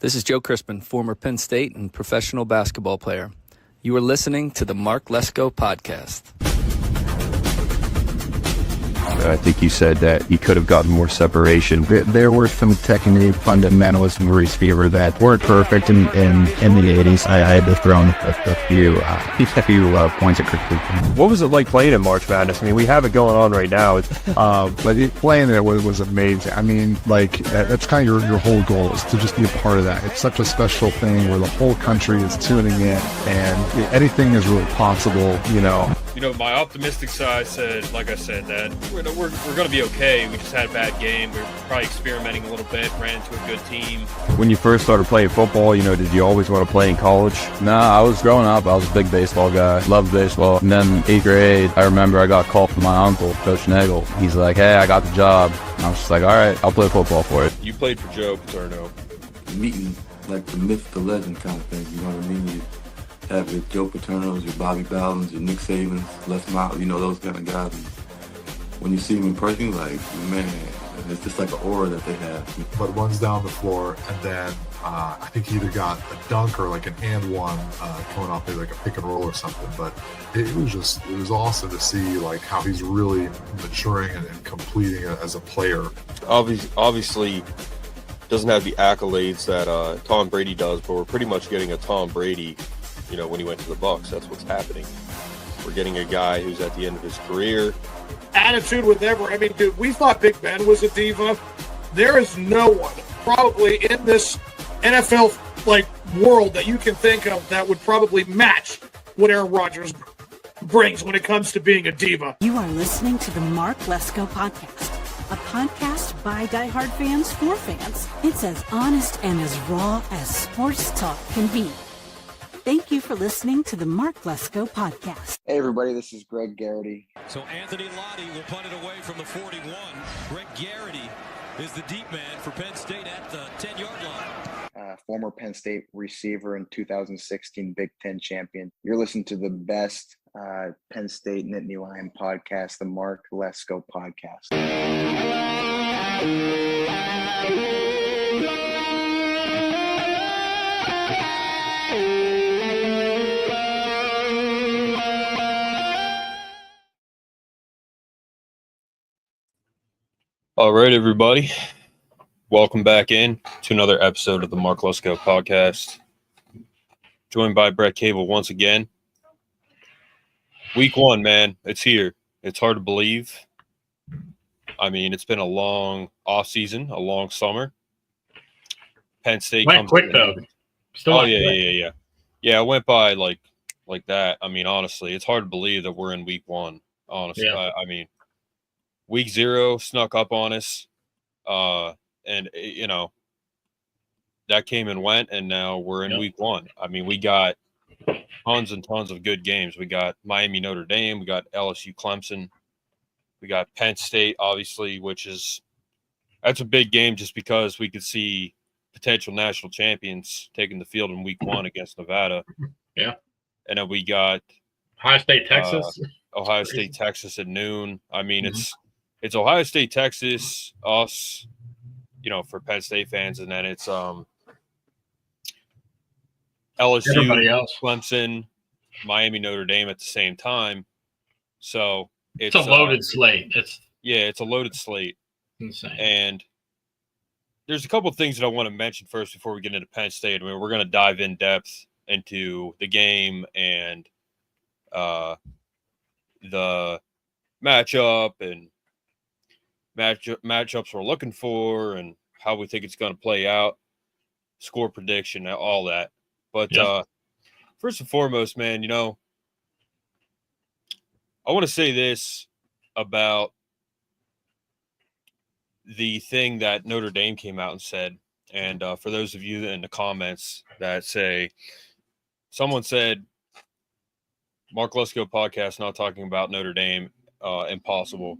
This is Joe Crispin, former Penn State and professional basketball player. You are listening to the Mark Lesko Podcast. I think you said that he could have gotten more separation. There were some technique fundamentals in the receiver that weren't perfect in the 80s. I had to throw in a few points of criticism. What was it like playing in March Madness? I mean, we have it going on right now. But playing there was amazing. I mean, like, that's kind of your whole goal is to just be a part of that. It's such a special thing where the whole country is tuning in and anything is really possible, You know, my optimistic side said, like I said, that we're going to be okay. We just had a bad game. We were probably experimenting a little bit, ran into a good team. When you first started playing football, did you always want to play in college? Nah, I was growing up. I was a big baseball guy. Loved baseball. And then 8th grade, I remember I got a call from my uncle, Coach Nagel. He's like, hey, I got the job. And I was just like, all right, I'll play football for it. You played for Joe Paterno. Meeting like the myth, the legend kind of thing, you know what I mean? You have your Joe Paternos, your Bobby Bowdens, your Nick Sabans, Les Miles, those kind of guys. And when you see them in person, you're like, man, it's just like an aura that they have. But runs down the floor, and then I think he either got a dunk or like an and one coming off maybe like a pick and roll or something. But it was awesome to see like how he's really maturing and completing it as a player. Obviously, doesn't have the accolades that Tom Brady does, but we're pretty much getting a Tom Brady. When he went to the Bucs, that's what's happening. We're getting a guy who's at the end of his career. Attitude with ever. I mean, dude, we thought Big Ben was a diva. There is no one probably in this NFL world that you can think of that would probably match what Aaron Rodgers brings when it comes to being a diva. You are listening to the Mark Lesko Podcast, a podcast by diehard fans for fans. It's as honest and as raw as sports talk can be. Thank you for listening to the Mark Lesko Podcast. Hey, everybody, this is Greg Garrity. So Anthony Lottie will punt it away from the 41. Greg Garrity is the deep man for Penn State at the 10-yard line. Former Penn State receiver and 2016 Big Ten champion. You're listening to the best Penn State Nittany Lion podcast, the Mark Lesko Podcast. All right, everybody. Welcome back in to another episode of the Mark Lesko Podcast. Joined by Brett Cable once again. Week 1, man. It's here. It's hard to believe. I mean, it's been a long offseason, a long summer. Penn State went quick, though. Still yeah. Yeah, it went by like that. I mean, honestly, it's hard to believe that we're in week 1. Honestly, yeah. I mean, week 0 snuck up on us, and that came and went, and now we're in week 1. I mean, we got tons and tons of good games. We got Miami, Notre Dame, we got LSU, Clemson, we got Penn State, obviously, that's a big game just because we could see potential national champions taking the field in week 1 against Nevada. Yeah, and then we got Ohio State, Texas at noon. I mean, it's Ohio State, Texas, us, for Penn State fans, and then it's LSU, Clemson, Miami, Notre Dame at the same time. So it's a loaded slate. It's a loaded slate. Insane. And there's a couple of things that I want to mention first before we get into Penn State. I mean, we're going to dive in depth into the game and the matchup and matchups we're looking for and how we think it's going to play out, score prediction, all that. But first and foremost, man, I want to say this about the thing that Notre Dame came out and said. And for those of you in the comments that say, someone said, Mark Lesko Podcast not talking about Notre Dame, impossible.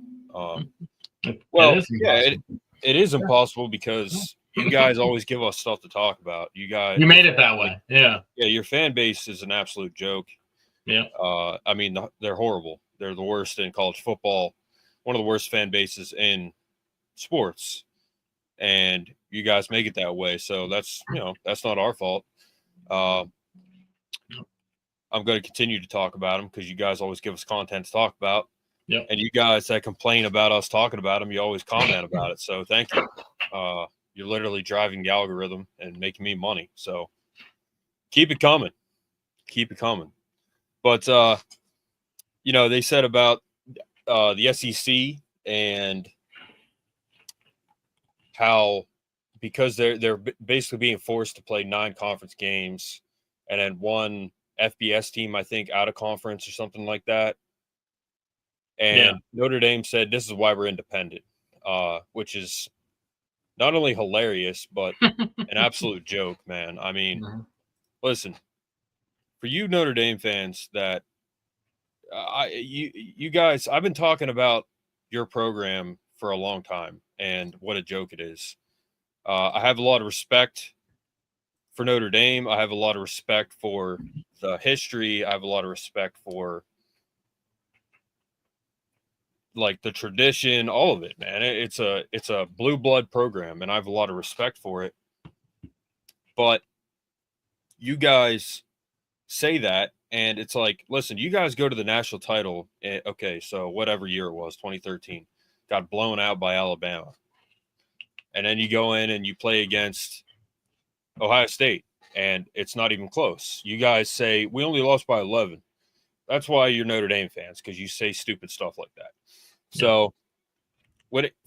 It is impossible because you guys always give us stuff to talk about. You made it that way. Yeah. Yeah, your fan base is an absolute joke. Yeah. I mean, they're horrible. They're the worst in college football, one of the worst fan bases in sports. and you guys make it that way. So that's not our fault. I'm going to continue to talk about them because you guys always give us content to talk about. Yep. And you guys that complain about us talking about them, you always comment about it. So thank you. You're literally driving the algorithm and making me money. So keep it coming. Keep it coming. But, they said about the SEC and how because they're basically being forced to play 9 conference games and then one FBS team, I think, out of conference or something like that. And Notre Dame said this is why we're independent, which is not only hilarious, but an absolute joke, man. I mean, listen, for you Notre Dame fans that you guys, I've been talking about your program for a long time and what a joke it is. I have a lot of respect for Notre Dame. I have a lot of respect for the history. I have a lot of respect for like the tradition, all of it, man. It's a blue blood program, and I have a lot of respect for it. But you guys say that, and it's like, listen, you guys go to the national title. Okay, so whatever year it was, 2013, got blown out by Alabama. And then you go in and you play against Ohio State, and it's not even close. You guys say, we only lost by 11. That's why you're Notre Dame fans, because you say stupid stuff like that. So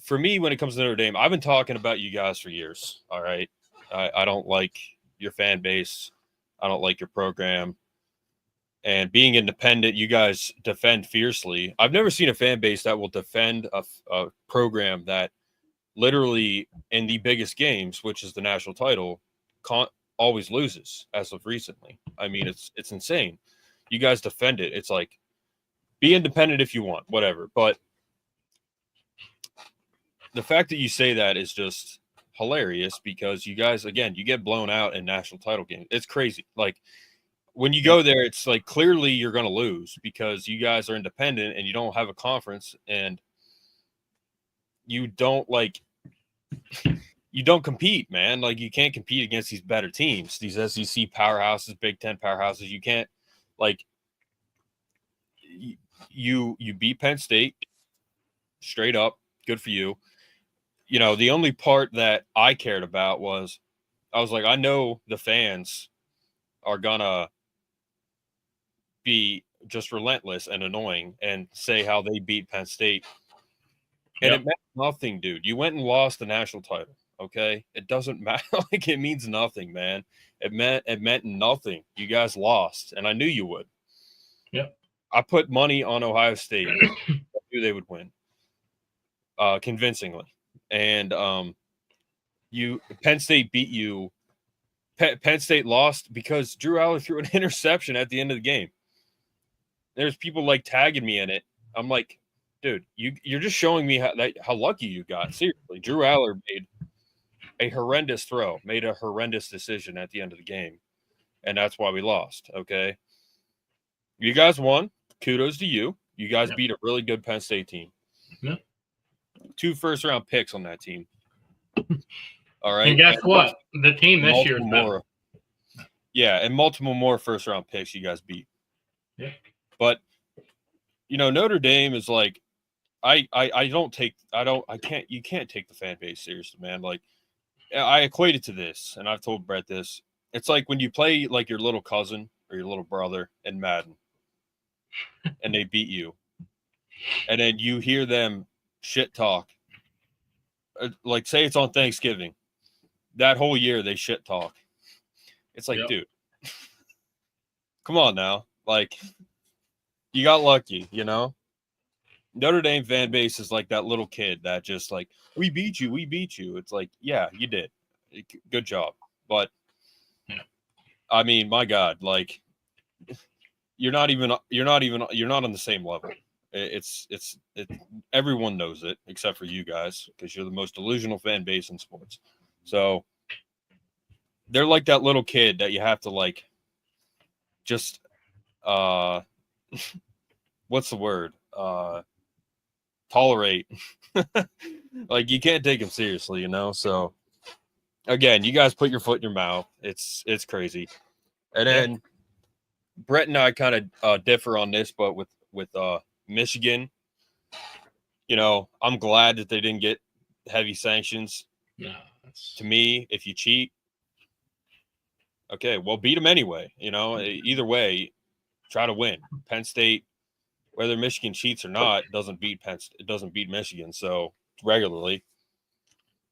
for me, when it comes to Notre Dame, I've been talking about you guys for years, all right? I don't like your fan base. I don't like your program. And being independent, you guys defend fiercely. I've never seen a fan base that will defend a program that literally in the biggest games, which is the national title, always loses as of recently. I mean, it's insane. You guys defend it. It's like, be independent if you want, whatever. But the fact that you say that is just hilarious because you guys, again, you get blown out in national title games. It's crazy. Like, when you go there, it's like clearly you're going to lose because you guys are independent and you don't have a conference and you don't compete, man. Like, you can't compete against these better teams, these SEC powerhouses, Big Ten powerhouses. You can't, like, you beat Penn State straight up. Good for you. You know, the only part that I cared about was I was like, I know the fans are gonna be just relentless and annoying and say how they beat Penn State. And it meant nothing, dude. You went and lost the national title. Okay. It doesn't matter. Like, it means nothing, man. It meant nothing. You guys lost, and I knew you would. Yep. I put money on Ohio State. I knew they would win. Convincingly. And Penn State beat you. Penn State lost because Drew Aller threw an interception at the end of the game. There's people like tagging me in it. I'm like, dude, you're just showing me how lucky you got. Seriously, Drew Aller made a horrendous throw, made a horrendous decision at the end of the game, and that's why we lost. Okay, you guys won. Kudos to you. You guys beat a really good Penn State team. Yeah. 2 first-round picks on that team. All right. And guess what? The team this year is better. Yeah, and multiple more first-round picks you guys beat. Yeah. But Notre Dame is like, you can't take the fan base seriously, man. Like, I equate it to this, and I've told Brett this. It's like when you play like your little cousin or your little brother in Madden, and they beat you, and then you hear them shit talk. Like, say it's on Thanksgiving. That whole year they shit talk. It's like, dude, come on now. Like, you got lucky, Notre Dame fan base is like that little kid that just like, we beat you. It's like, yeah, you did. Good job. But I mean, my God, like, you're not on the same level. It's everyone knows it except for you guys because you're the most delusional fan base in sports. So they're like that little kid that you have to like just what's the word? tolerate. Like, you can't take him seriously, So again, you guys put your foot in your mouth. It's crazy. And then Brett and I kind of differ on this, but with Michigan, I'm glad that they didn't get heavy sanctions. No, to me, if you cheat, okay, well, beat them anyway. Either way, try to win. Penn State, whether Michigan cheats or not, doesn't beat It doesn't beat Michigan so regularly.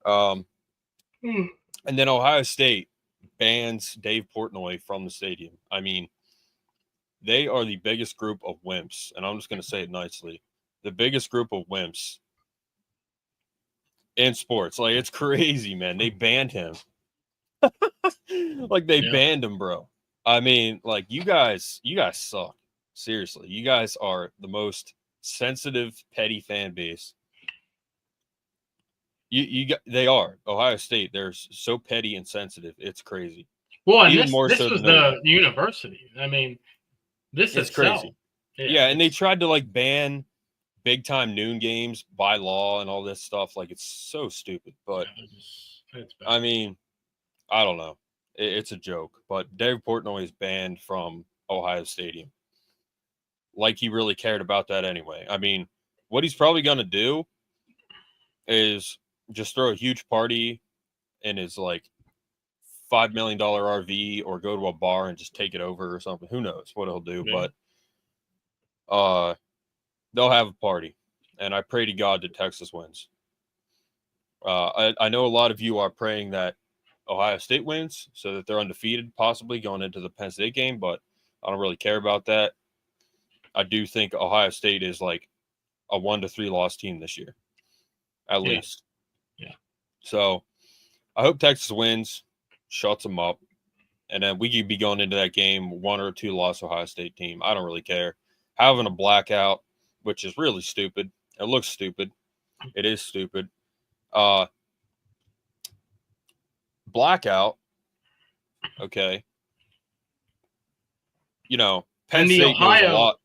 And then Ohio State bans Dave Portnoy from the stadium. I mean, they are the biggest group of wimps, and I'm just going to say it nicely. The biggest group of wimps in sports. Like, it's crazy, man. They banned him. Like, they banned him, bro. I mean, like, you guys suck. Seriously. You guys are the most sensitive, petty fan base. They are. Ohio State, they're so petty and sensitive. It's crazy. Well, and Even this more was so the university. I mean, this is crazy. Yeah, and they tried to like ban big time noon games by law and all this stuff. Like, it's so stupid. But I mean, I don't know. It's a joke. But Dave Portnoy is banned from Ohio Stadium. Like, he really cared about that anyway. I mean, what he's probably going to do is just throw a huge party in his like $5 million RV, or go to a bar and just take it over or something. Who knows what he'll do? Yeah. But they'll have a party, and I pray to God that Texas wins. I know a lot of you are praying that Ohio State wins so that they're undefeated, possibly going into the Penn State game, but I don't really care about that. I do think Ohio State is like a 1-3 loss team this year, at least. Yeah. So I hope Texas wins, shuts them up, and then we could be going into that game 1 or 2 loss Ohio State team. I don't really care. Having a blackout, which is really stupid. It looks stupid. It is stupid. Blackout. Okay. Penn State knows a lot.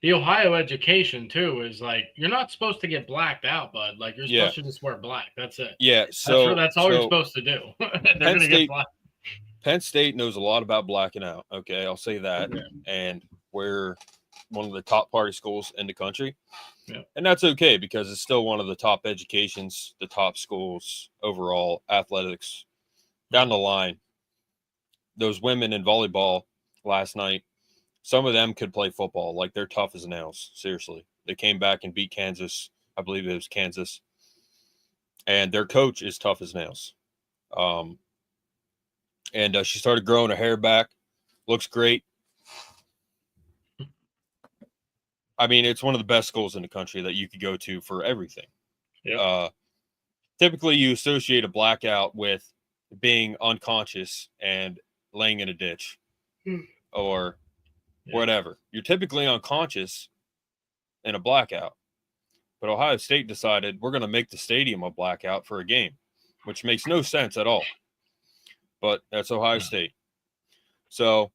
The Ohio education too is like, you're not supposed to get blacked out, bud. Like, you're supposed to just wear black. That's it. Yeah, that's all you're supposed to do. They're going to get black. Penn State knows a lot about blacking out. Okay, I'll say that. Yeah. And we're one of the top party schools in the country. Yeah. And that's okay, because it's still one of the top educations, the top schools overall, athletics, down the line. Those women in volleyball last night, some of them could play football. Like, they're tough as nails. Seriously. They came back and beat Kansas. I believe it was Kansas. And their coach is tough as nails. And she started growing her hair back. Looks great. I mean, it's one of the best schools in the country that you could go to for everything. Yeah. Typically, you associate a blackout with being unconscious and laying in a ditch or whatever. You're typically unconscious in a blackout. But Ohio State decided, we're going to make the stadium a blackout for a game, which makes no sense at all. But that's Ohio State. So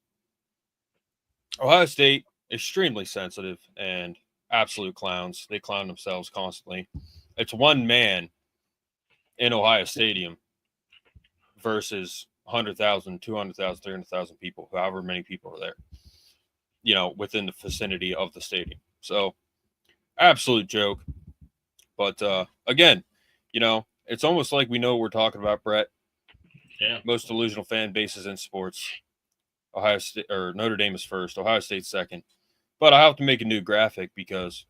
Ohio State, extremely sensitive and absolute clowns. They clown themselves constantly. It's one man in Ohio Stadium versus 100,000, 200,000, 300,000 people, however many people are there, within the vicinity of the stadium. So absolute joke. But again, it's almost like we know what we're talking about, Brett. Yeah. Most delusional fan bases in sports. Ohio State or Notre Dame is first, Ohio State's second. But I have to make a new graphic because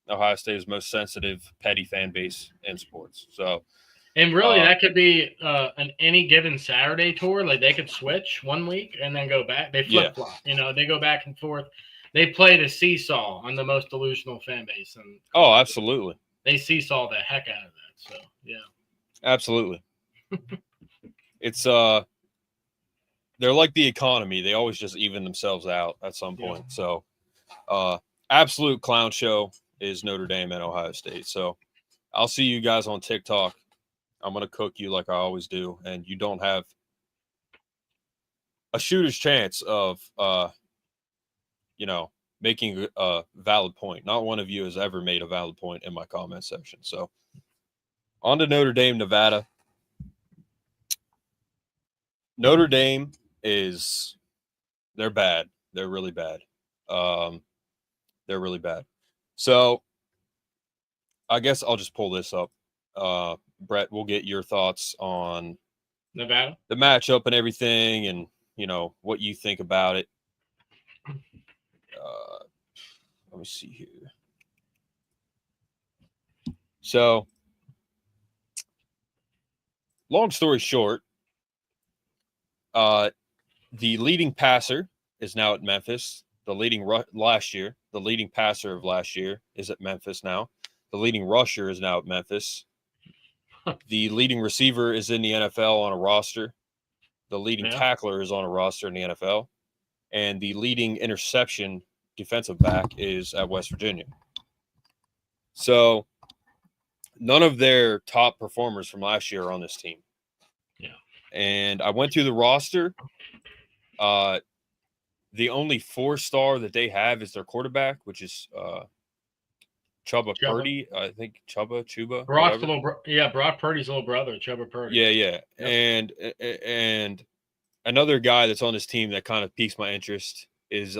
Ohio State is most sensitive, petty fan base in sports. So, and really, that could be an any given Saturday tour. Like, they could switch one week and then go back. They flip flop. They go back and forth. They play the seesaw on the most delusional fan base, and absolutely, they seesaw the heck out of that. So, yeah, absolutely. It's they're like the economy. They always just even themselves out at some point. Yeah. So, absolute clown show is Notre Dame and Ohio State. So, I'll see you guys on TikTok. I'm going to cook you like I always do, and you don't have a shooter's chance of, making a valid point. Not one of you has ever made a valid point in my comment section. So on to Notre Dame, Nevada. Notre Dame they're bad. They're really bad. They're really bad. So I guess I'll just pull this up. Brett, we'll get your thoughts on Nevada, the matchup and everything, and what you think about it. Let me see here. So, long story short, the leading passer is now at Memphis. The leading the leading passer of last year is at Memphis now. The leading rusher is now at Memphis. The leading receiver is in the NFL on a roster. The leading tackler is on a roster in the NFL. And the leading interception defensive back is at West Virginia. So none of their top performers from last year are on this team. Yeah. And I went through the roster. The only 4-star that they have is their quarterback, which is Chuba Purdy. I think Chuba. Brock Purdy's little brother, Chuba Purdy. Yeah. Yep. And another guy that's on this team that kind of piques my interest is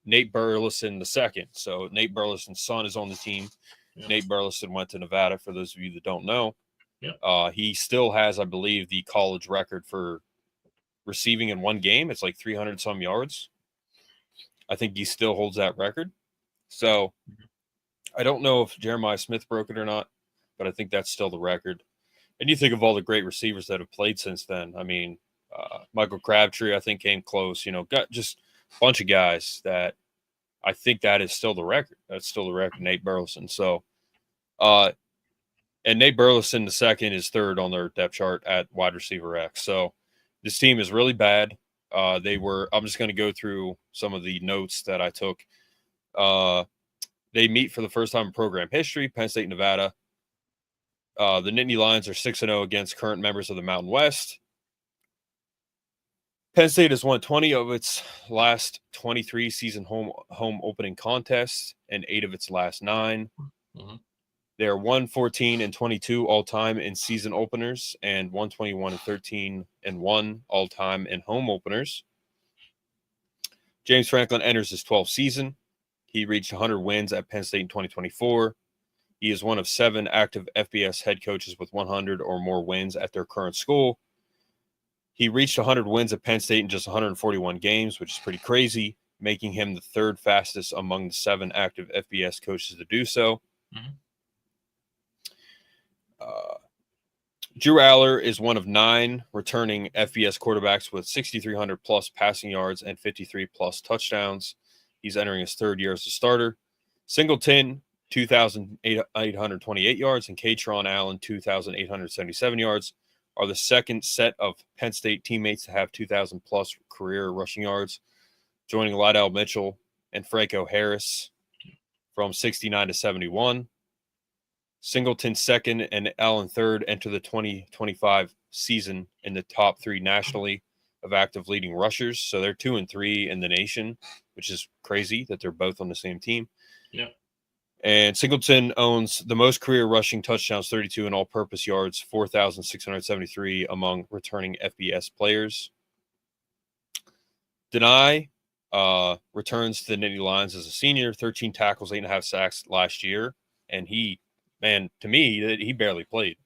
Nate Burleson II. So Nate Burleson's son is on the team. Yep. Nate Burleson went to Nevada, for those of you that don't know. Yep. He still has, I believe, the college record for receiving in one game. It's like 300-some yards. I think he still holds that record. So I don't know if Jeremiah Smith broke it or not, but I think that's still the record. And you think of all the great receivers that have played since then. I mean, Michael Crabtree, I think, came close. Got just a bunch of guys that I think that is still the record. That's still the record, Nate Burleson. So, and Nate Burleson II is third on their depth chart at wide receiver X. So this team is really bad. I'm just going to go through some of the notes that I took. They meet for the first time in program history, Penn State, Nevada. The Nittany Lions are 6-0 against current members of the Mountain West. Penn State has won 20 of its last 23 season home opening contests and 8 of its last 9. Mm-hmm. They are 1-14-22 all-time in season openers and 121-13-1 all-time in home openers. James Franklin enters his 12th season. He reached 100 wins at Penn State in 2024. He is one of 7 active FBS head coaches with 100 or more wins at their current school. He reached 100 wins at Penn State in just 141 games, which is pretty crazy, making him the 3rd fastest among the 7 active FBS coaches to do so. Mm-hmm. Drew Aller is one of 9 returning FBS quarterbacks with 6,300 plus passing yards and 53 plus touchdowns. He's entering his 3rd year as a starter. Singleton, 2,828 yards, and Katron Allen, 2,877 yards, are the second set of Penn State teammates to have 2,000 plus career rushing yards, joining Lydell Mitchell and Franco Harris from 69 to 71. Singleton 2nd and Allen 3rd enter the 2025 season in the top 3 nationally of active leading rushers. So they're 2 and 3 in the nation, which is crazy that they're both on the same team. Yeah. And Singleton owns the most career rushing touchdowns, 32, and all-purpose yards, 4,673 among returning FBS players. Denai returns to the Nittany Lions as a senior, 13 tackles, 8.5 sacks last year, and to me, he barely played,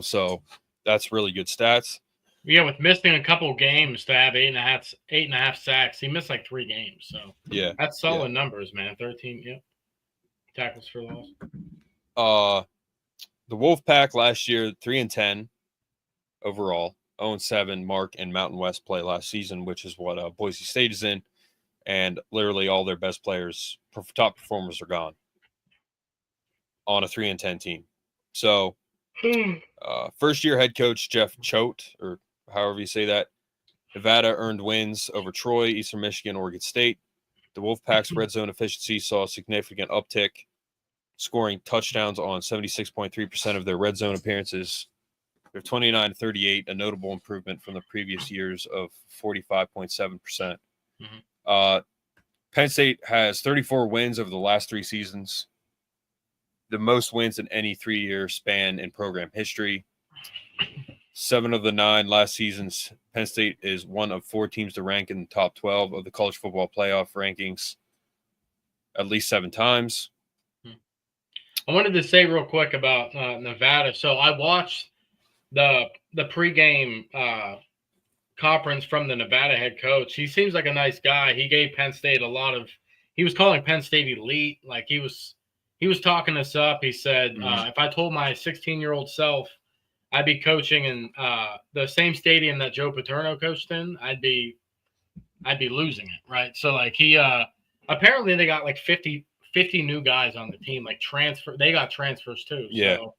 so that's really good stats. Yeah, with missing a couple games to have 8.5 sacks, he missed like 3 games. So yeah, that's solid numbers, man. 13, tackles for loss. The Wolfpack last year 3-10 overall, 0-7. Mark and Mountain West play last season, which is what Boise State is in, and literally all their best players, top performers, are gone on a 3-10 team. So, first-year head coach Jeff Choate, or however you say that, Nevada earned wins over Troy, Eastern Michigan, Oregon State. The Wolfpack's red zone efficiency saw a significant uptick, scoring touchdowns on 76.3% of their red zone appearances. They're 29-38, a notable improvement from the previous years of 45.7%. Mm-hmm. Penn State has 34 wins over the last 3 seasons, the most wins in any 3-year span in program history. 7 of the 9 last seasons, Penn State is one of 4 teams to rank in the top 12 of the college football playoff rankings at least 7 times. I wanted to say real quick about Nevada. So I watched the pregame conference from the Nevada head coach. He seems like a nice guy. He gave Penn State he was calling Penn State elite. Like he was talking us up. He said, if I told my 16-year-old self I'd be coaching in the same stadium that Joe Paterno coached in, I'd be losing it, right? So like he apparently they got like 50 new guys on the team, like they got transfers too. Yeah. So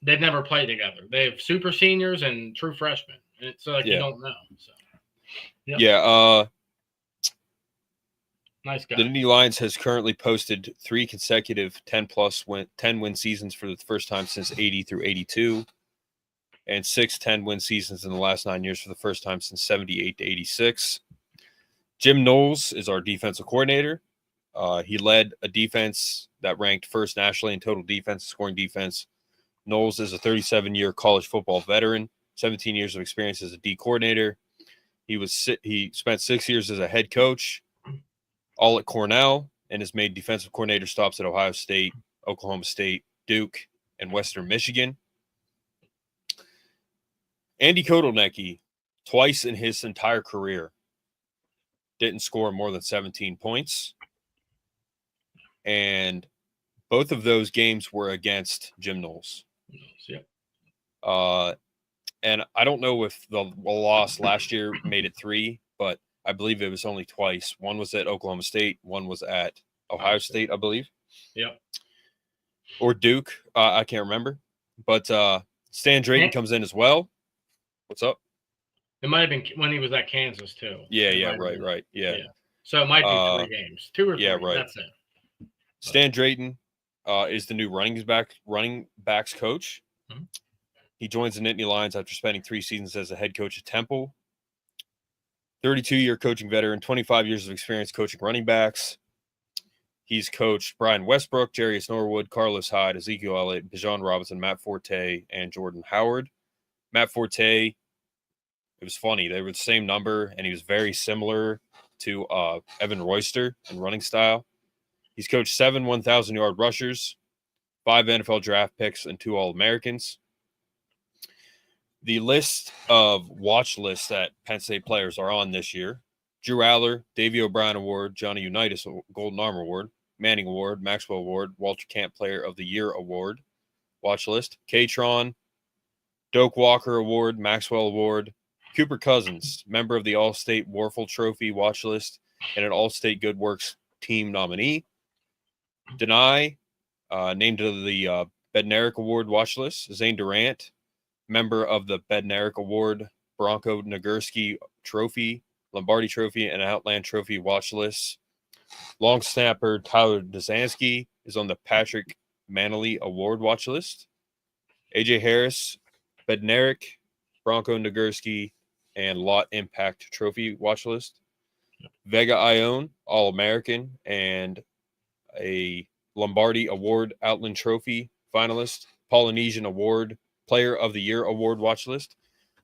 they've never played together. They have super seniors and true freshmen. And so like you don't know. So nice guy. The Nittany Lions has currently posted 3 consecutive 10-win seasons for the first time since 80 through 82, and 6 10-win seasons in the last 9 years for the first time since 78 to 86. Jim Knowles is our defensive coordinator. He led a defense that ranked first nationally in total defense, scoring defense. Knowles is a 37-year college football veteran, 17 years of experience as a D coordinator. He spent 6 years as a head coach, all at Cornell, and has made defensive coordinator stops at Ohio State, Oklahoma State, Duke, and Western Michigan. Andy Kotelnicki, twice in his entire career, didn't score more than 17 points. And both of those games were against Jim Knowles. And I don't know if the loss last year made it 3, but I believe it was only twice. One was at Oklahoma State. One was at Ohio State, I believe. Yep. Or Duke. I can't remember. But Stan Drayton comes in as well. What's up? It might have been when he was at Kansas, too. Yeah, right. Yeah. So it might be 3 games. 2 or 3. Yeah, right. That's it. Stan Drayton is the new running backs coach. Mm-hmm. He joins the Nittany Lions after spending 3 seasons as a head coach at Temple. 32-year coaching veteran, 25 years of experience coaching running backs. He's coached Brian Westbrook, Jarius Norwood, Carlos Hyde, Ezekiel Elliott, Bijan Robinson, Matt Forte, and Jordan Howard. Matt Forte, it was funny. They were the same number, and he was very similar to Evan Royster in running style. He's coached 7 1,000-yard rushers, 5 NFL draft picks, and 2 All-Americans. The list of watch lists that Penn State players are on this year: Drew Aller, Davey O'Brien Award, Johnny Unitas Golden Arm Award, Manning Award, Maxwell Award, Walter Camp Player of the Year Award watch list. K-Tron, Doak Walker Award, Maxwell Award, Cooper Cousins, member of the All-State Warfel Trophy watch list and an All-State Good Works team nominee. Denai, named to the Bednarik Award watch list. Zane Durant, member of the Bednarik Award, Bronco Nagurski Trophy, Lombardi Trophy, and Outland Trophy watch lists. Long snapper Tyler Dzansky is on the Patrick Manley Award watch list. AJ Harris, Bednarik, Bronco Nagurski, and Lot Impact Trophy watch list. Vega Ione, All-American, and a Lombardi Award Outland Trophy finalist. Polynesian Award Player of the Year Award watch list.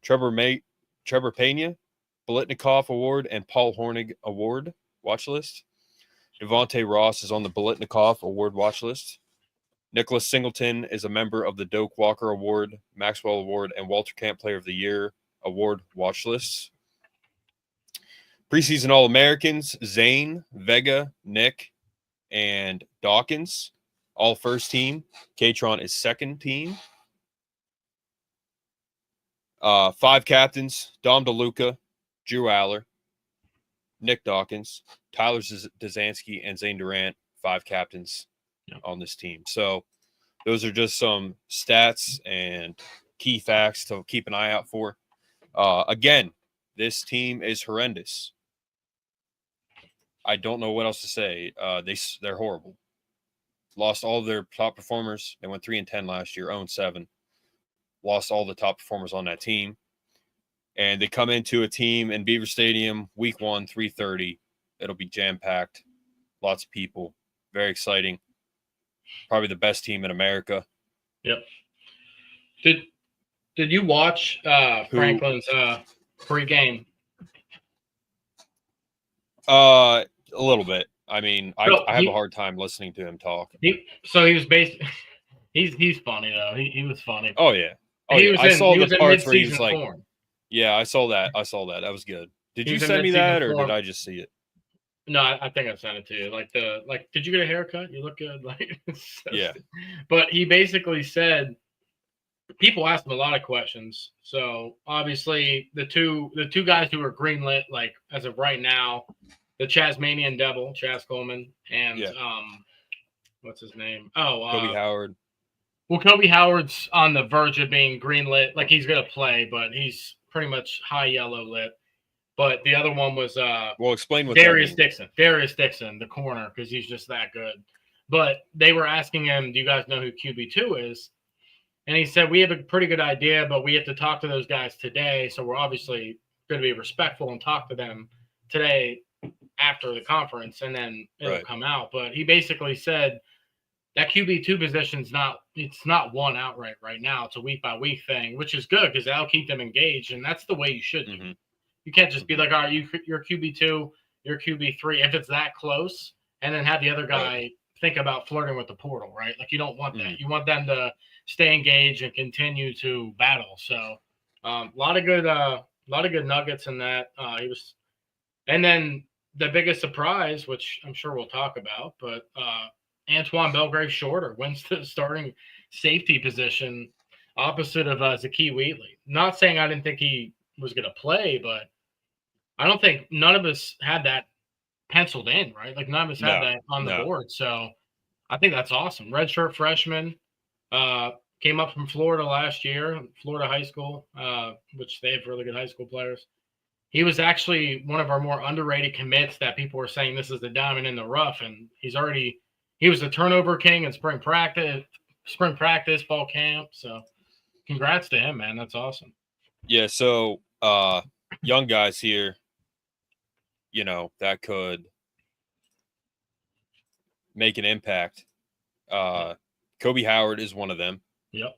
Trevor Pena, Bolitnikoff Award, and Paul Hornig Award watch list. Devontae Ross is on the Bolitnikoff Award watch list. Nicholas Singleton is a member of the Doak Walker Award, Maxwell Award, and Walter Camp Player of the Year Award watch lists. Preseason All-Americans: Zane, Vega, Nick, and Dawkins, all first team. K-Tron is second team. 5 captains: Dom DeLuca, Drew Aller, Nick Dawkins, Tyler Dzansky, and Zane Durant. 5 captains on this team. So those are just some stats and key facts to keep an eye out for. Again, this team is horrendous. I don't know what else to say. They're horrible. Lost all of their top performers. They went 3-10 last year, 0-7. Lost all the top performers on that team. And they come into a team in Beaver Stadium, week 1, 3:30. It'll be jam-packed. Lots of people. Very exciting. Probably the best team in America. Yep. Did you watch Franklin's pregame? A little bit. I mean, I have a hard time listening to him talk. He was basically he's funny though. He was funny. Oh yeah. I saw the parts where he was like, yeah, I saw that. That was good. Did you send me that, or did I just see it? No, I think I sent it to you. Did you get a haircut? You look good. Yeah. But he basically said, people asked him a lot of questions. So obviously the two guys who are greenlit, like as of right now, the Tasmanian Devil, Chaz Coleman, and what's his name? Kobe Howard. Well, Kobe Howard's on the verge of being greenlit. Like he's gonna play, but he's pretty much high yellow lit. But the other one was explain what Darius Dixon, the corner, because he's just that good. But they were asking him, "Do you guys know who QB2 is?" And he said, "We have a pretty good idea, but we have to talk to those guys today. So we're obviously going to be respectful and talk to them today after the conference, and then it'll come out." But he basically said that QB2 position's not won outright right now. It's a week by week thing, which is good because that'll keep them engaged, and that's the way you should do. You can't just be like, "All right, you're QB2, you're QB3," if it's that close, and then have the other guy think about flirting with the portal, right? Like you don't want that. You want them to stay engaged and continue to battle. So a lot of good nuggets in that. And then the biggest surprise, which I'm sure we'll talk about, but Antoine Belgrave Shorter wins the starting safety position opposite of Zakee Wheatley. Not saying I didn't think he was going to play, but I don't think none of us had that penciled in, right? Like none of us had that on the board. So I think that's awesome. Redshirt freshman, came up from Florida last year, Florida high school, which they have really good high school players. He was actually one of our more underrated commits that people were saying this is the diamond in the rough. And he was the turnover king in spring practice, fall camp. So congrats to him, man. That's awesome. Yeah. So young guys here, that could make an impact. Kobe Howard is one of them. Yep.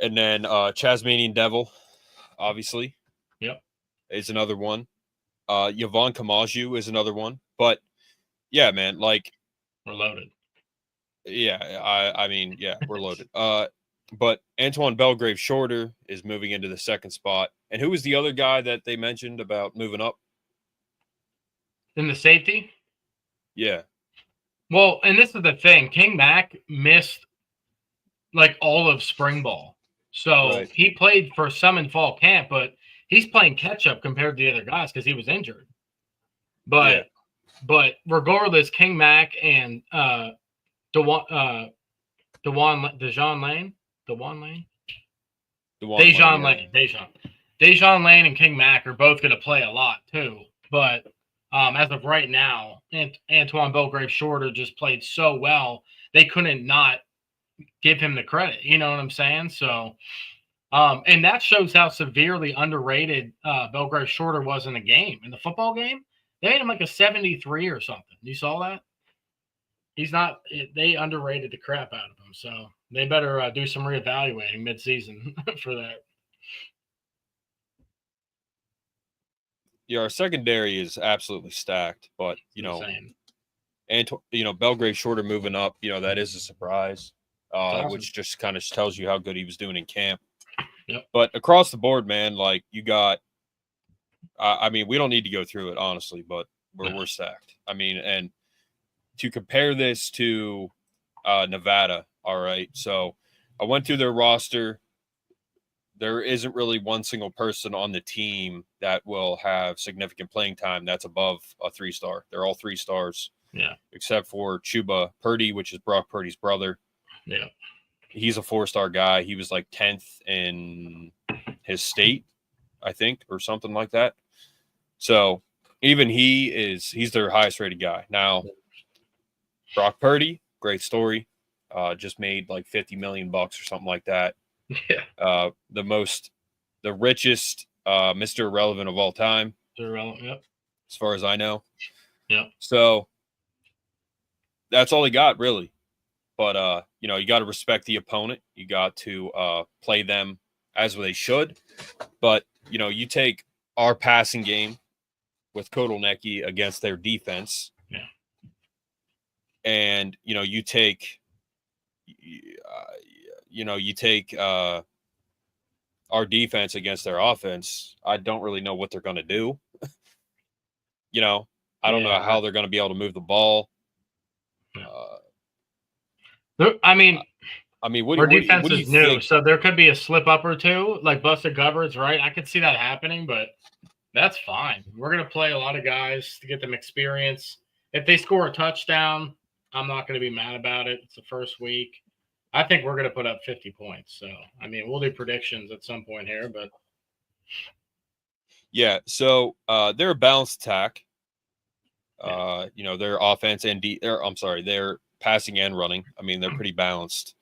And then Tasmanian Devil, obviously. Yep. Is another one. Yvonne Kamaju is another one. But yeah, man, like we're loaded. Yeah, I mean, yeah, we're loaded. But Antoine Belgrave Shorter is moving into the second spot. And who was the other guy that they mentioned about moving up? In the safety? Yeah. Well, and this is the thing. King Mack missed like all of spring ball. So he played for some in fall camp, but he's playing catch up compared to the other guys because he was injured. But regardless, King Mack and Dejon Lane and King Mack are both going to play a lot too. But as of right now, Antoine Belgrave Shorter just played so well, they couldn't not give him the credit. You know what I'm saying? So, and that shows how severely underrated Belgrave Shorter was in the game. In the football game, they made him like a 73 or something. You saw that? They underrated the crap out of him. So they better do some reevaluating midseason for that. Yeah, our secondary is absolutely stacked, but Belgrave Shorter moving up, that is a surprise, awesome. Which just kind of tells you how good he was doing in camp. Yep. But across the board, man, like you got, I mean, we don't need to go through it honestly, but we're stacked. I mean, and to compare this to Nevada, all right. So I went through their roster. There isn't really one single person on the team that will have significant playing time that's above a 3-star. They're all 3 stars. Yeah. Except for Chuba Purdy, which is Brock Purdy's brother. Yeah. He's a 4-star guy. He was like 10th in his state, I think, or something like that. So even he's their highest rated guy. Now, Brock Purdy, great story. Just made like $50 million or something like that. Yeah. The richest Mr. Irrelevant of all time. Irrelevant, yep. as far as I know. Yeah. So that's all he got, really. But, you got to respect the opponent. You got to play them as they should. But, you take our passing game with Kotelnicki against their defense. Yeah. And, you take our defense against their offense. I don't really know what they're going to do. I don't know how they're going to be able to move the ball. Our defense is new, so there could be a slip up or two, like busted coverage, right? I could see that happening, but that's fine. We're going to play a lot of guys to get them experience. If they score a touchdown, I'm not going to be mad about it. It's the first week. I think we're going to put up 50 points. So, we'll do predictions at some point here, but. Yeah, so they're a balanced attack. Their offense and their passing and running. They're pretty balanced.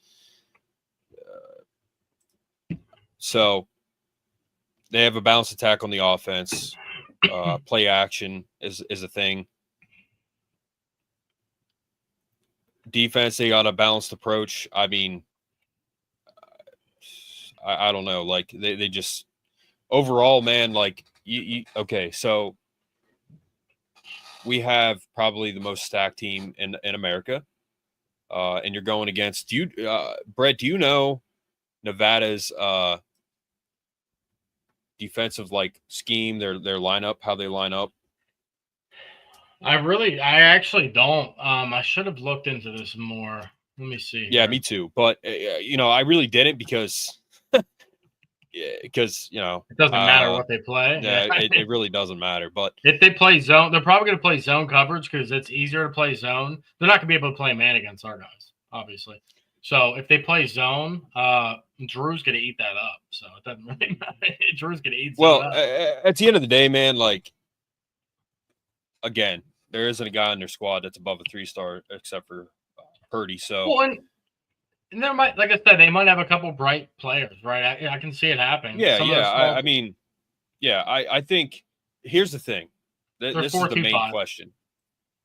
So they have a balanced attack on the offense. Play action is a thing. Defense, they got a balanced approach. I don't know. Like they just overall, man. Like okay, so we have probably the most stacked team in America, and you're going against Brett. Do you know Nevada's defensive scheme? Their lineup, how they line up. I actually don't. I should have looked into this more. Let me see. Yeah, me too. But I really didn't because it doesn't matter what they play. Yeah, it really doesn't matter. But if they play zone, they're probably going to play zone coverage because it's easier to play zone. They're not going to be able to play man against our guys, obviously. So if they play zone, Drew's going to eat that up. So it doesn't really matter. Drew's going to eat. Well, at the end of the day, man, again, there isn't a guy on their squad that's above a 3-star except for Purdy. So, and there might, like I said, they might have a couple bright players, right? I can see it happening. Yeah. I think here's the thing. This is the main question.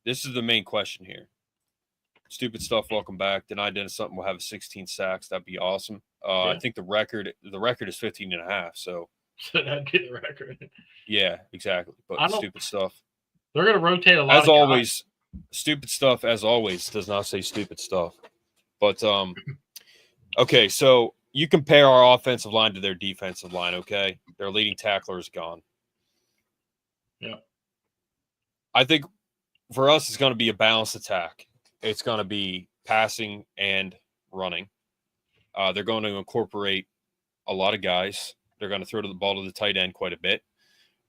This is the main question here. Stupid stuff. Welcome back. Denied Dennis something will have 16 sacks. That'd be awesome. I think the record is 15.5. So that'd be the record. Yeah, exactly. But stupid stuff. They're going to rotate a lot. As always, stupid stuff. As always, does not say stupid stuff. But okay. So you compare our offensive line to their defensive line. Okay, their leading tackler is gone. Yeah. I think for us, it's going to be a balanced attack. It's going to be passing and running. They're going to incorporate a lot of guys. They're going to throw the ball to the tight end quite a bit.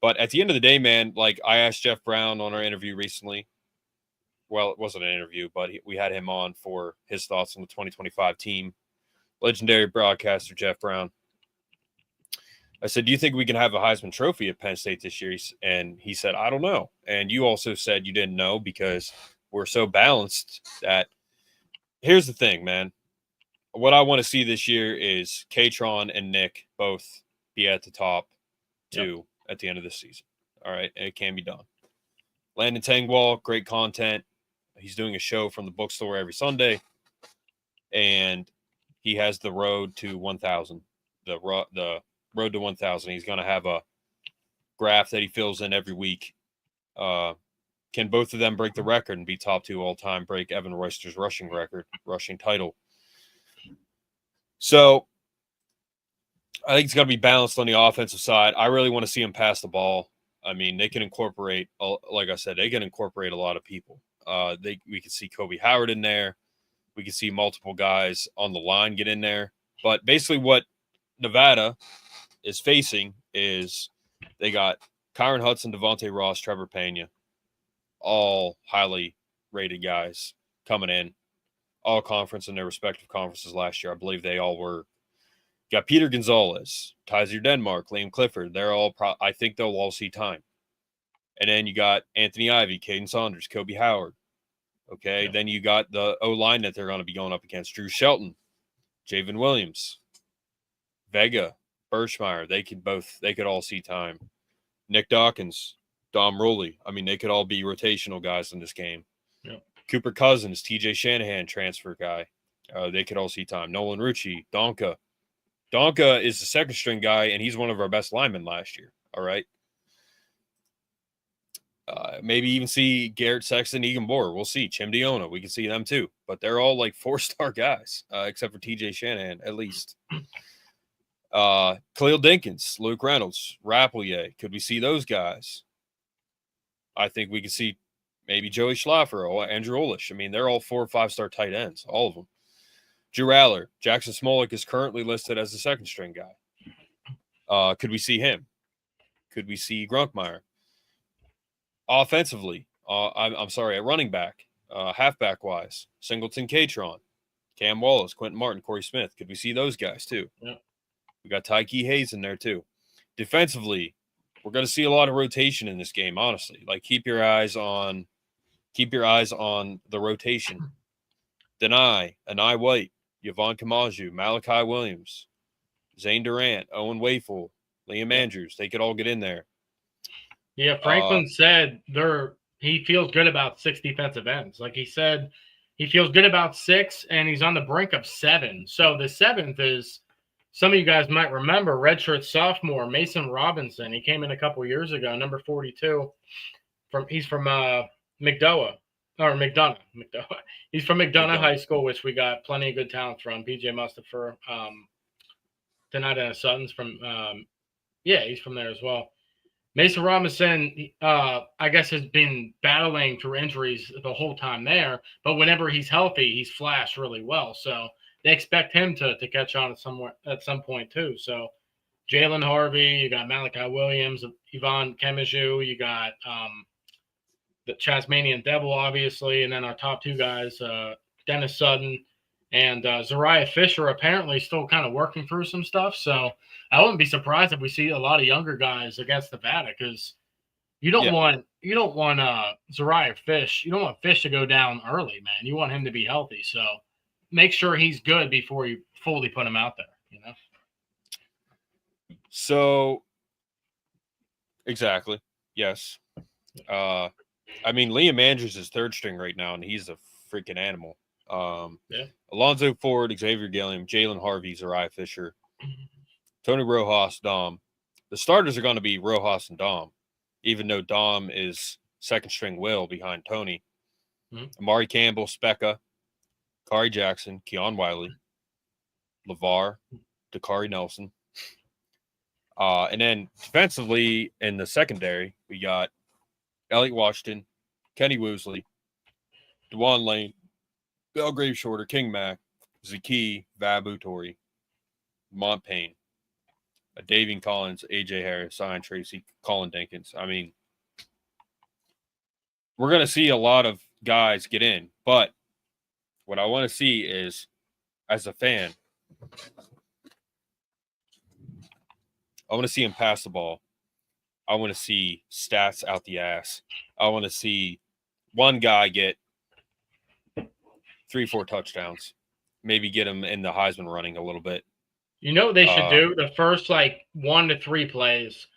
But at the end of the day, man, I asked Jeff Brown on our interview recently. Well, it wasn't an interview, but we had him on for his thoughts on the 2025 team. Legendary broadcaster Jeff Brown. I said, do you think we can have a Heisman Trophy at Penn State this year? And he said, I don't know. And you also said you didn't know because we're so balanced that here's the thing, man. What I want to see this year is Katron and Nick both be at the top two at the end of the season. All right. And it can be done. Landon Tangwall, great content. He's doing a show from the bookstore every Sunday. And he has the road to 1,000. The road to 1,000. He's going to have a graph that he fills in every week. Can both of them break the record and be top 2 all time, break Evan Royster's rushing title? So I think it's going to be balanced on the offensive side. I really want to see him pass the ball. They can incorporate, like I said, they can incorporate a lot of people. We could see Kobe Howard in there. We could see multiple guys on the line get in there. But basically what Nevada is facing is they got Kyron Hudson, Devontae Ross, Trevor Pena, all highly rated guys coming in, all conference in their respective conferences last year. I believe they all were. Got Peter Gonzalez, Tyser Denmark, Liam Clifford. They're all I think they'll all see time. And then you got Anthony Ivey, Caden Saunders, Kobe Howard. Okay. Yeah. Then you got the O-line that they're going to be going up against. Drew Shelton, Javen Williams, Vega, Birchmeyer. They could all see time. Nick Dawkins, Dom Rowley. I mean, they could all be rotational guys in this game. Yep. Cooper Cousins, TJ Shanahan, transfer guy. They could all see time. Nolan Rucci, Donka. Donka is the second string guy, and he's one of our best linemen last year. All right. Maybe even see Garrett Sexton, Egan Boer. We'll see. Chimdiona. We can see them too. But they're all like 4-star guys, except for TJ Shanahan, at least. Khalil Dinkins, Luke Reynolds, Rapplier. Could we see those guys? I think we could see maybe Joey Schlaffer or Andrew Olish. I mean, they're all 4 or 5-star tight ends, all of them. Drew Aller, Jackson Smolik is currently listed as the second string guy. Could we see him? Could we see Grunkmeyer? Offensively, I'm sorry, at running back, halfback wise, Singleton, Catron, Cam Wallace, Quentin Martin, Corey Smith. Could we see those guys too? Yeah. We got Tyke Hayes in there too. Defensively, we're going to see a lot of rotation in this game. Honestly, like keep your eyes on the rotation. Anai White, Yvonne Kamaju, Malachi Williams, Zane Durant, Owen Wayful, Liam Andrews. They could all get in there. Yeah, Franklin said he feels good about 6 defensive ends. Like he said, he feels good about 6, and he's on the brink of 7. So the 7th is, some of you guys might remember, redshirt sophomore Mason Robinson. He came in a couple years ago, number 42. He's from McDonough. He's from McDonough High School, which we got plenty of good talent from. PJ Mustafer, Donata Sutton's from, he's from there as well. Mason Robinson, I guess, has been battling through injuries the whole time there, but whenever he's healthy, he's flashed really well. So they expect him to catch on at some point too. So Jalen Harvey, you got Malachi Williams, Yvonne Kemiju, you got the Chasmanian Devil, obviously, and then our top 2 guys, Dennis Sutton and Zariah Fisher, apparently still kind of working through some stuff. So I wouldn't be surprised if we see a lot of younger guys against Nevada, because you don't want Zariah Fish. You don't want Fish to go down early, man. You want him to be healthy. So make sure he's good before you fully put him out there, you know? So exactly. Yes. I mean, Liam Andrews is third string right now, and he's a freaking animal. Alonzo Ford, Xavier Gilliam, Jalen Harvey, Zariah Fisher, Tony Rojas, Dom. The starters are going to be Rojas and Dom, even though Dom is second string Will behind Tony. Amari Campbell, Specca, Kari Jackson, Keon Wiley, LeVar, Dakari Nelson. And then defensively in the secondary, we got Elliot Washington, Kenny Woosley, DeJuan Lane, Belgrave Shorter, King Mack, Zaki, Vabu Tori, Montpayne, Davian Collins, AJ Harris, Zion Tracy, Colin Dinkins. I mean, we're going to see a lot of guys get in, but what I want to see is, as a fan, I want to see him pass the ball. I want to see stats out the ass. I want to see one guy get 3-4 touchdowns, maybe get him in the Heisman running a little bit. You know what they should do? The first 1 to 3 plays,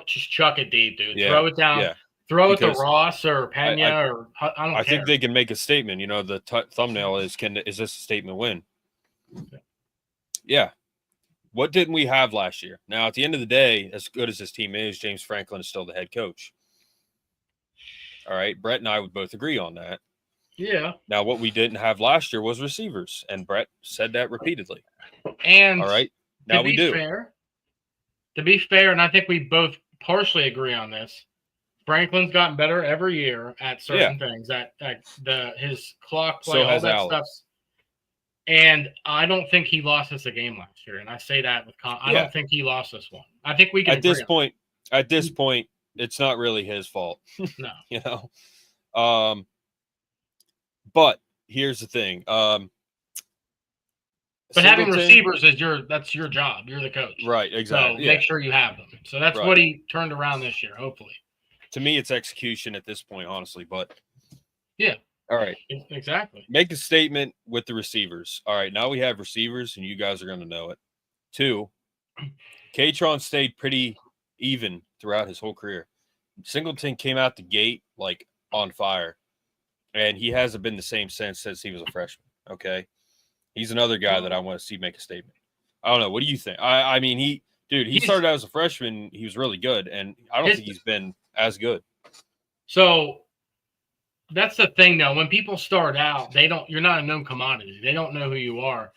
just chuck it deep, dude. Yeah, throw it down. Yeah. Throw it to Ross or Pena I don't care. I think they can make a statement. You know, the thumbnail is this a statement win? Yeah. What didn't we have last year? Now, at the end of the day, as good as this team is, James Franklin is still the head coach. All right. Brett and I would both agree on that. Yeah. Now, what we didn't have last year was receivers, and Brett said that repeatedly. And all right, now we do. To be fair, and I think we both partially agree on this, Franklin's gotten better every year at certain things. At his clock play, all that stuff. And I don't think he lost us a game last year. And I say that with I don't think he lost us one. I think we can. At this point, it's not really his fault. No, you know. But here's the thing. But having receivers is that's your job. You're the coach. Right, exactly. So make sure you have them. So that's what he turned around this year, hopefully. To me, it's execution at this point, honestly. But yeah. All right. Exactly. Make a statement with the receivers. All right, now we have receivers, and you guys are going to know it. 2, Katron stayed pretty even throughout his whole career. Singleton came out the gate like on fire, and he hasn't been the same since he was a freshman. Okay, he's another guy that I want to see make a statement. I don't know. What do you think? I mean, he started out as a freshman. He was really good, and I don't think he's been as good. So that's the thing, though. When people start out, you're not a known commodity. They don't know who you are.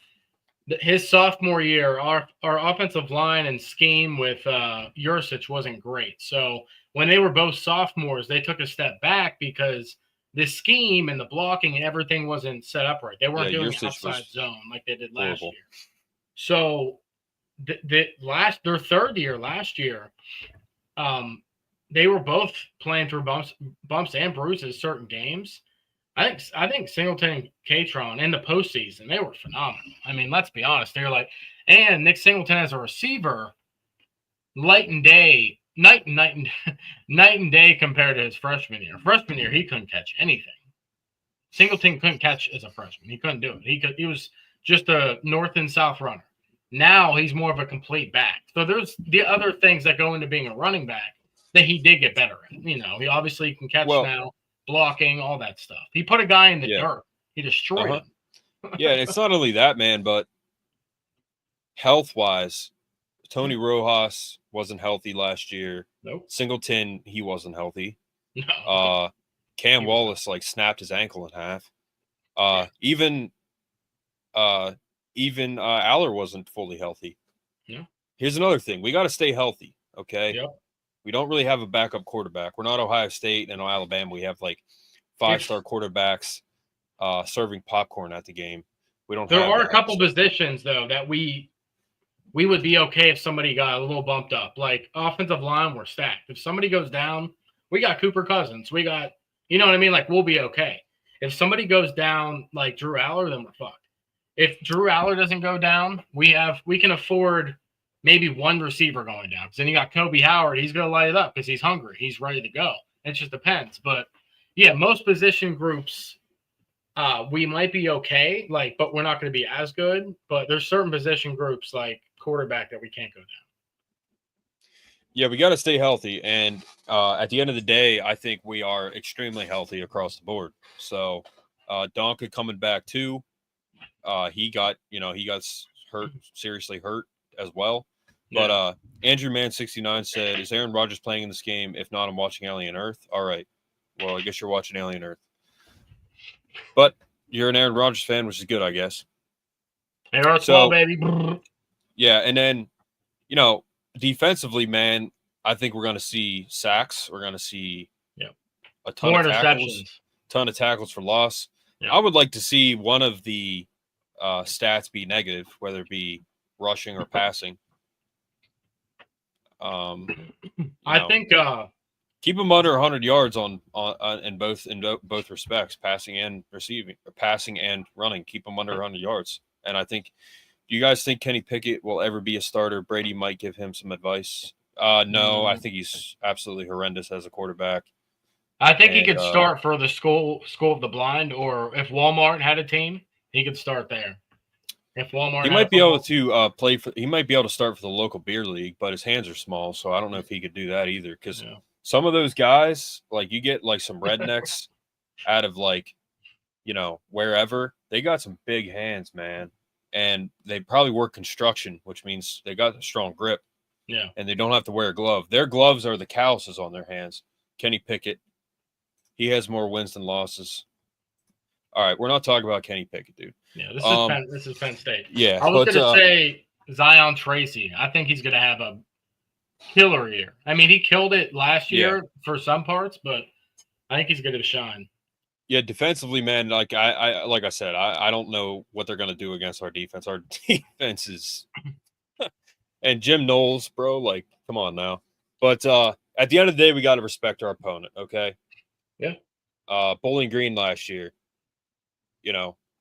His sophomore year, our offensive line and scheme with Yurcich wasn't great. So when they were both sophomores, they took a step back because the scheme and the blocking and everything wasn't set up right. They weren't doing outside zone like they did last year. So their third year last year, they were both playing through bumps and bruises certain games. I think Singleton and Catron in the postseason, they were phenomenal. I mean, let's be honest. They're like, and Nick Singleton as a receiver, night and day compared to his freshman year. Freshman year, he couldn't catch anything. Singleton couldn't catch as a freshman. He couldn't do it. He was just a north and south runner. Now he's more of a complete back. So there's the other things that go into being a running back that he did get better at. You know, he obviously can catch now. Blocking, all that stuff. He put a guy in the dirt. He destroyed him. Yeah, and it's not only that, man, but health-wise, Tony Rojas wasn't healthy last year. Nope. Singleton, he wasn't healthy. No. Cam Wallace snapped his ankle in half. Even Aller wasn't fully healthy. Yeah. Here's another thing: we got to stay healthy. Okay. Yep. We don't really have a backup quarterback. We're not Ohio State and Alabama. We have 5-star quarterbacks serving popcorn at the game. We don't. There are a couple positions though that we would be okay if somebody got a little bumped up. Like offensive line, we're stacked. If somebody goes down, we got Cooper Cousins. We got, you know what I mean? We'll be okay. If somebody goes down like Drew Aller, then we're fucked. If Drew Aller doesn't go down, we can afford maybe one receiver going down. Because then you got Kobe Howard. He's going to light it up because he's hungry. He's ready to go. It just depends. But, yeah, most position groups, we might be okay, but we're not going to be as good. But there's certain position groups like quarterback that we can't go down. Yeah, we got to stay healthy. And at the end of the day, I think we are extremely healthy across the board. So Donka coming back too. He got hurt, seriously hurt as well. But Andrew Man 69 said, "Is Aaron Rodgers playing in this game? If not, I'm watching Alien Earth." All right. Well, I guess you're watching Alien Earth. But you're an Aaron Rodgers fan, which is good, I guess. Small, baby. Yeah, and then, defensively, man, I think we're going to see sacks. We're going to see a ton of tackles for loss. Yeah. I would like to see one of the stats be negative, whether it be rushing or passing. I think keep them under 100 yards in both respects, passing and receiving, or passing and running. Keep them under 100 yards. And I think, do you guys think Kenny Pickett will ever be a starter? Brady might give him some advice. No, I think he's absolutely horrendous as a quarterback. I think he could start for the school of the blind, or if Walmart had a team, he could start there. If Walmart, he might be able to play for. He might be able to start for the local beer league, but his hands are small, so I don't know if he could do that either. Because some of those guys, you get some rednecks out of wherever, they got some big hands, man, and they probably work construction, which means they got a strong grip. Yeah, and they don't have to wear a glove. Their gloves are the calluses on their hands. Kenny Pickett, he has more wins than losses. All right, we're not talking about Kenny Pickett, dude. Yeah, this is Penn State. Yeah, I was going to say Zion Tracy. I think he's going to have a killer year. I mean, he killed it last year for some parts, but I think he's going to shine. Yeah, defensively, man. Like I said, I don't know what they're going to do against our defense. Our defense is, and Jim Knowles, bro. Come on now. But at the end of the day, we got to respect our opponent. Okay. Yeah. Bowling Green last year.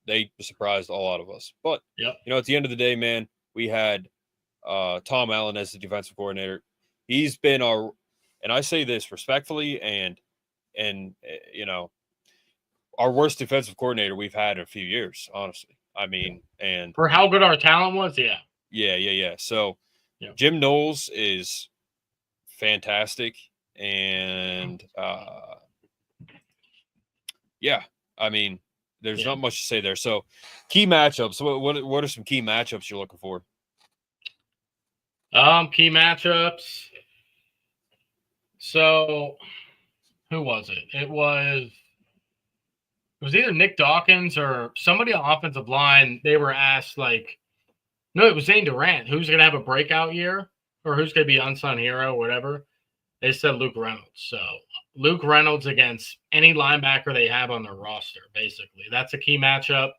They surprised a lot of us. But, at the end of the day, man, we had Tom Allen as the defensive coordinator. He's been and I say this respectfully, and our worst defensive coordinator we've had in a few years, honestly. I mean, and for how good our talent was, Yeah. So Jim Knowles is fantastic. And yeah, I mean, there's not much to say there. So, key matchups. What are some key matchups you're looking for? Key matchups. So, who was it? It was either Nick Dawkins or somebody on offensive line. They were asked, like, no, it was Zane Durant. Who's going to have a breakout year or who's going to be unsung hero, whatever. They said Luke Reynolds. So Luke Reynolds against any linebacker they have on their roster, basically. That's a key matchup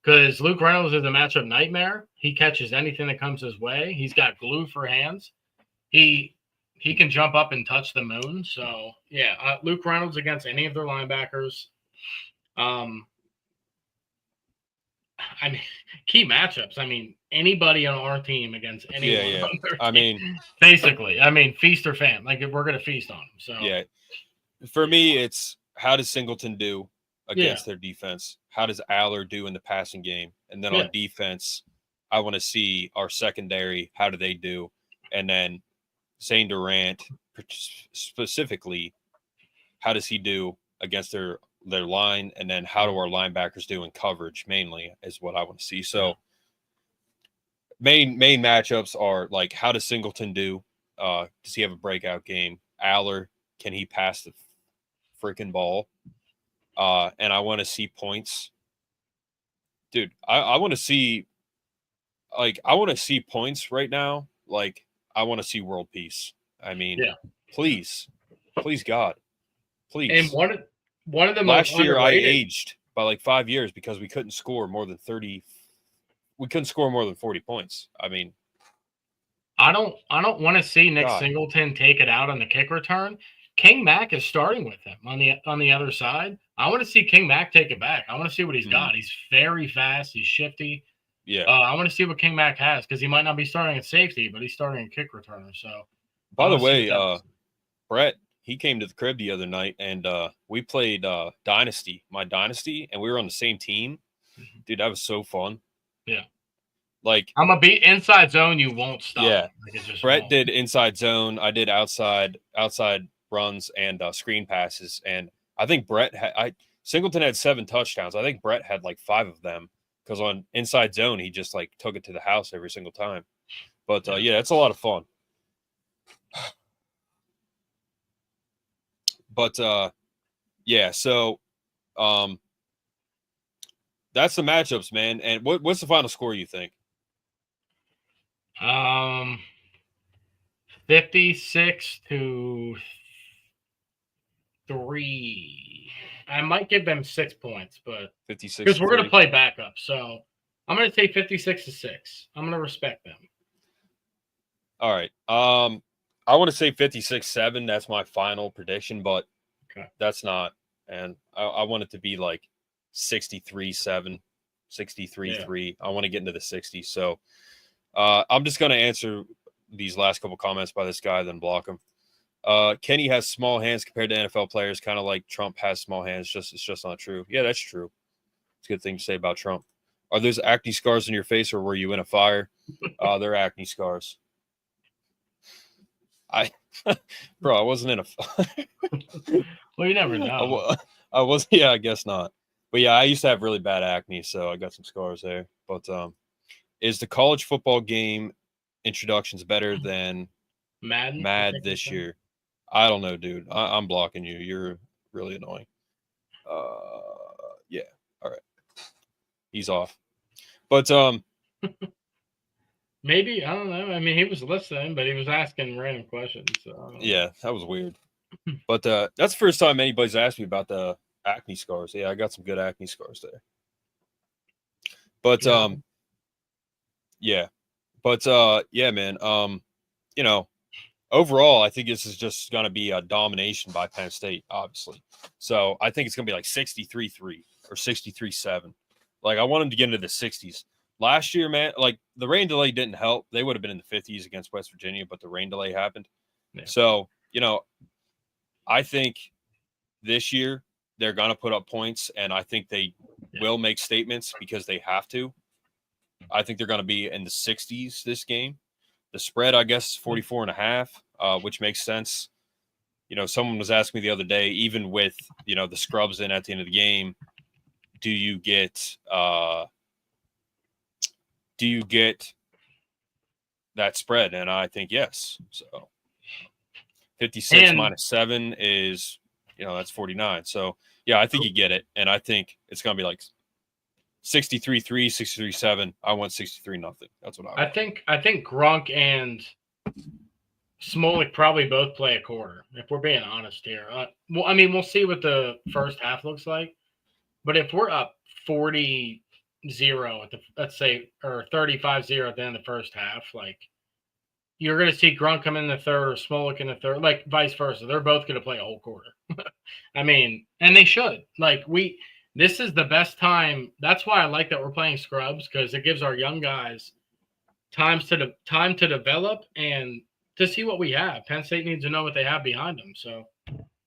because Luke Reynolds is a matchup nightmare. He catches anything that comes his way. He's got glue for hands. He can jump up and touch the moon. So, yeah, Luke Reynolds against any of their linebackers. I mean, key matchups. I mean, anybody on our team against anyone on their team. I mean, basically, feast or fam. Like, we're going to feast on them. So, yeah, for me, it's how does Singleton do against their defense? How does Aller do in the passing game? And then on defense, I want to see our secondary. How do they do? And then Zane Durant specifically, how does he do against their line? And then how do our linebackers do in coverage mainly is what I want to see. So main matchups are like, how does Singleton do? Does he have a breakout game? Aller, can he pass the freaking ball? And I want to see points. Dude, I want to see points right now. Like, I want to see world peace. I mean, please God, please. And one of the last most year underrated. I aged by like 5 years because we couldn't score more than 30. We couldn't score more than 40 points. I mean, I don't want to see Nick Singleton take it out on the kick return. King Mack is starting with him on the other side. I want to see King Mack take it back. I want to see what he's got. He's very fast. He's shifty. Yeah. I want to see what King Mack has because he might not be starting at safety, but he's starting at kick returner. So, by the way, Brett, he came to the crib the other night and we played my Dynasty, and we were on the same team. Dude, that was so fun. Yeah. Like, I'm going to be inside zone. You won't stop. Yeah. Like, Brett did inside zone. I did outside runs and screen passes. And I think Singleton had 7 touchdowns. I think Brett had like 5 of them because on inside zone, he just like took it to the house every single time. But yeah, it's a lot of fun. But yeah, so that's the matchups, man. And what's the final score you think? 56-3. I might give them 6 points, but 56 because we're going to play backup. So I'm going to say 56-6. I'm going to respect them. All right. I want to say 56-7. That's my final prediction, but that's not. And I want it to be like 63-7, 63-3. I want to get into the 60s. So I'm just going to answer these last couple comments by this guy, then block him. Kenny has small hands compared to NFL players, kind of like Trump has small hands. It's just not true. Yeah, that's true. It's a good thing to say about Trump. Are those acne scars on your face, or were you in a fire? They're acne scars. Bro, I wasn't in a fire. Well, you never know. I was. Yeah, I guess not. But yeah, I used to have really bad acne, so I got some scars there. But is the college football game introductions better than Mad this year? I don't know, dude. I'm blocking you. You're really annoying. Yeah. All right. He's off. But maybe, I don't know. I mean, he was listening, but he was asking random questions. So yeah, that was weird. But that's the first time anybody's asked me about the acne scars. Yeah, I got some good acne scars there. But yeah. But yeah, man. You know, overall, I think this is just going to be a domination by Penn State, obviously. So I think it's going to be like 63-3 or 63-7. Like, I want them to get into the 60s. Last year, man, like, the rain delay didn't help. They would have been in the 50s against West Virginia, but the rain delay happened. Yeah. So, you know, I think this year they're going to put up points, and I think they will make statements because they have to. I think they're going to be in the 60s this game. The spread, I guess, is 44.5, which makes sense. someone was asking me the other day, even with, the scrubs in at the end of the game, do you get that spread? And I think yes. So 56 minus 7 is, that's 49. So yeah, I think you get it. And I think it's going to be like 63-3, 63-7. I want 63-0. That's what I want. I think Gronk and Smolik probably both play a quarter, if we're being honest here. We'll see what the first half looks like. But if we're up 40-0 at let's say, or 35-0 at the end of the first half, like, you're going to see Gronk come in the third or Smolik in the third, like vice versa. They're both going to play a whole quarter. And they should. Like, this is the best time. That's why I like that we're playing scrubs, because it gives our young guys time to develop and to see what we have. Penn State needs to know what they have behind them. So,